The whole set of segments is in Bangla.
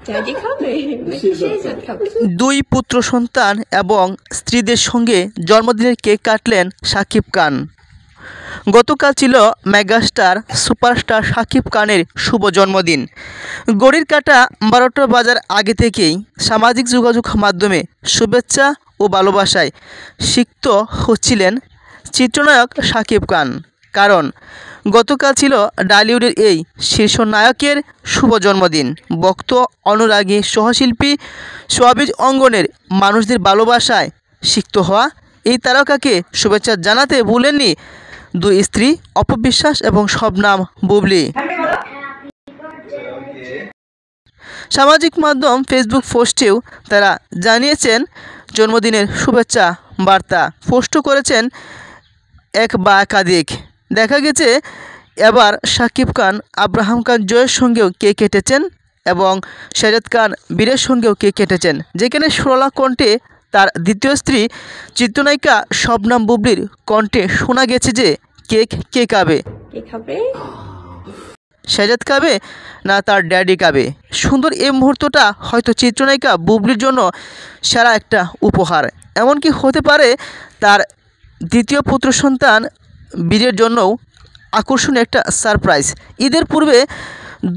ড্যাডি খাবে নাকি শেহজাদ খাবে? দুই পুত্র সন্তান এবং স্ত্রীদের সঙ্গে জন্মদিনের কেক কাটলেন শাকিব খান। গতকাল ছিল মেগাস্টার সুপারস্টার শাকিব খানের শুভ জন্মদিন। ঘড়ির কাঁটা 12টা বাজার আগে থেকেই সামাজিক যোগাযোগ মাধ্যমে শুভেচ্ছা ও ভালোবাসায় সিক্ত হচ্ছিলেন চিত্রনায়ক শাকিব খান। কারণ গতকাল ছিল ঢালিউডের এই শীর্ষ নায়কের শুভ জন্মদিন। ভক্ত, অনুরাগী, সহশিল্পী, শোবিজ অঙ্গনের মানুষদের ভালোবাসায় সিক্ত হওয়া এই তারকাকে শুভেচ্ছা জানাতে ভুলেননি দুই স্ত্রী অপবিশ্বাস এবং শবনাম বুবলি। সামাজিক মাধ্যম ফেসবুক পোস্টেও তারা জানিয়েছেন জন্মদিনের শুভেচ্ছা বার্তা পোস্ট করেছেন এক বা একাধিক। দেখা গেছে এবার শাকিব খান আব্রাহাম খান জয়ের সঙ্গেও কেক কেটেছেন এবং শেহজাদ খান বীরের সঙ্গেও কেক কেটেছেন, যেখানে সুরলা কণ্ঠে তার দ্বিতীয় স্ত্রী চিত্রনায়িকা শবনাম বুবলির কণ্ঠে শোনা গেছে যে কেক কে খাবে? কে খাবে? শেহজাদ খাবে না তার ড্যাডি খাবে? সুন্দর এই মুহূর্তটা হয়তো চিত্রনায়িকা বুবলির জন্য সেরা একটা উপহার। এমনকি হতে পারে তার দ্বিতীয় পুত্র সন্তান বীরের জন্যও আকর্ষণীয় একটা সারপ্রাইজ। ঈদের পূর্বে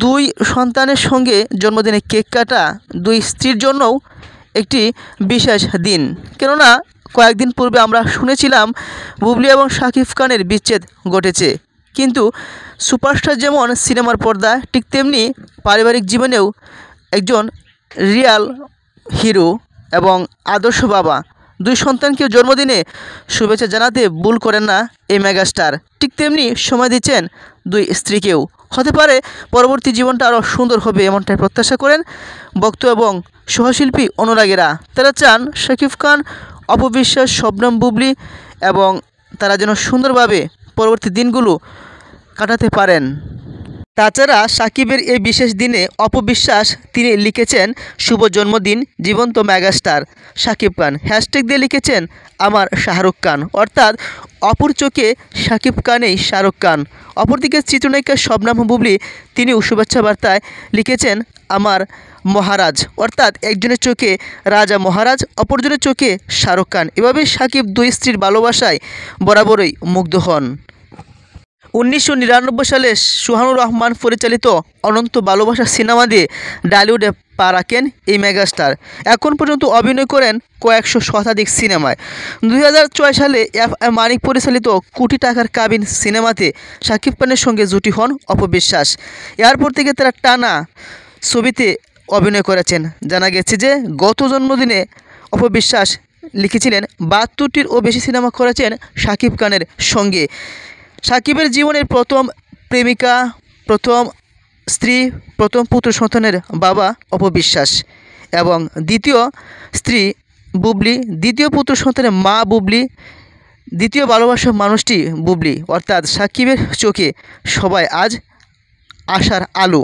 দুই সন্তানের সঙ্গে জন্মদিনে কেক কাটা দুই স্ত্রীর জন্যও একটি বিশেষ দিন। কেননা কয়েকদিন পূর্বে আমরা শুনেছিলাম বুবলি এবং শাকিব খানের বিচ্ছেদ ঘটেছে। কিন্তু সুপারস্টার যেমন সিনেমার পর্দায়, ঠিক তেমনি পারিবারিক জীবনেও একজন রিয়াল হিরো এবং আদর্শ বাবা। দুই সন্তানকে জন্মদিনে শুভেচ্ছা জানাতে ভুল করেন না এই মেগাস্টার। ঠিক তেমনি সময় দিচ্ছেন দুই স্ত্রীকেও। হতে পারে পরবর্তী জীবনটা আরও সুন্দর হবে, এমনটাই প্রত্যাশা করেন ভক্ত এবং সহশিল্পী অনুরাগীরা। তারা চান শাকিব খান, অপবিশ্বাস, শবনম বুবলি এবং তারা যেন সুন্দরভাবে পরবর্তী দিনগুলো কাটাতে পারেন। তাছাড়া সাকিবের এই বিশেষ দিনে অপবিশ্বাস তিনি লিখেছেন শুভ জন্মদিন জীবন্ত মেগাস্টার শাকিব খান। হ্যাশট্যাগ দিয়ে লিখেছেন আমার শাহরুখ খান, অর্থাৎ অপর চোখে শাকিব খানেই শাহরুখ খান। অপরদিকে চিত্রনায়িকা শবনম বুবলি তিনিও শুভেচ্ছা বার্তায় লিখেছেন আমার মহারাজ, অর্থাৎ একজনের চোখে রাজা মহারাজ, অপরজনের চোখে শাহরুখ খান। এভাবেই সাকিব দুই স্ত্রীর ভালোবাসায় বরাবরই মুগ্ধ হন। 1999 সালে সুহানুর রহমান পরিচালিত অনন্ত ভালোবাসা সিনেমা দিয়ে ঢালিউডে পা রাখেন এই মেগাস্টার। এখন পর্যন্ত অভিনয় করেন কয়েকশো শতাধিক সিনেমায়। 2006 সালে এফ মানিক পরিচালিত কোটি টাকার কাবিন সিনেমাতে শাকিব খানের সঙ্গে জুটি হন অপবিশ্বাস। এরপর থেকে তারা টানা ছবিতে অভিনয় করেছেন। জানা গেছে যে গত জন্মদিনে অপবিশ্বাস লিখেছিলেন 72টিরও বেশি সিনেমা করেছেন শাকিব খানের সঙ্গে। সাকিবের জীবনের প্রথম প্রেমিকা, প্রথম স্ত্রী, প্রথম পুত্র সন্তানের বাবা অপবিশ্বাস এবং দ্বিতীয় স্ত্রী বুবলি, দ্বিতীয় পুত্র সন্তানের মা বুবলি, দ্বিতীয় ভালোবাসার মানুষটি বুবলি। অর্থাৎ সাকিবের চোখে সবাই আজ আশার আলো।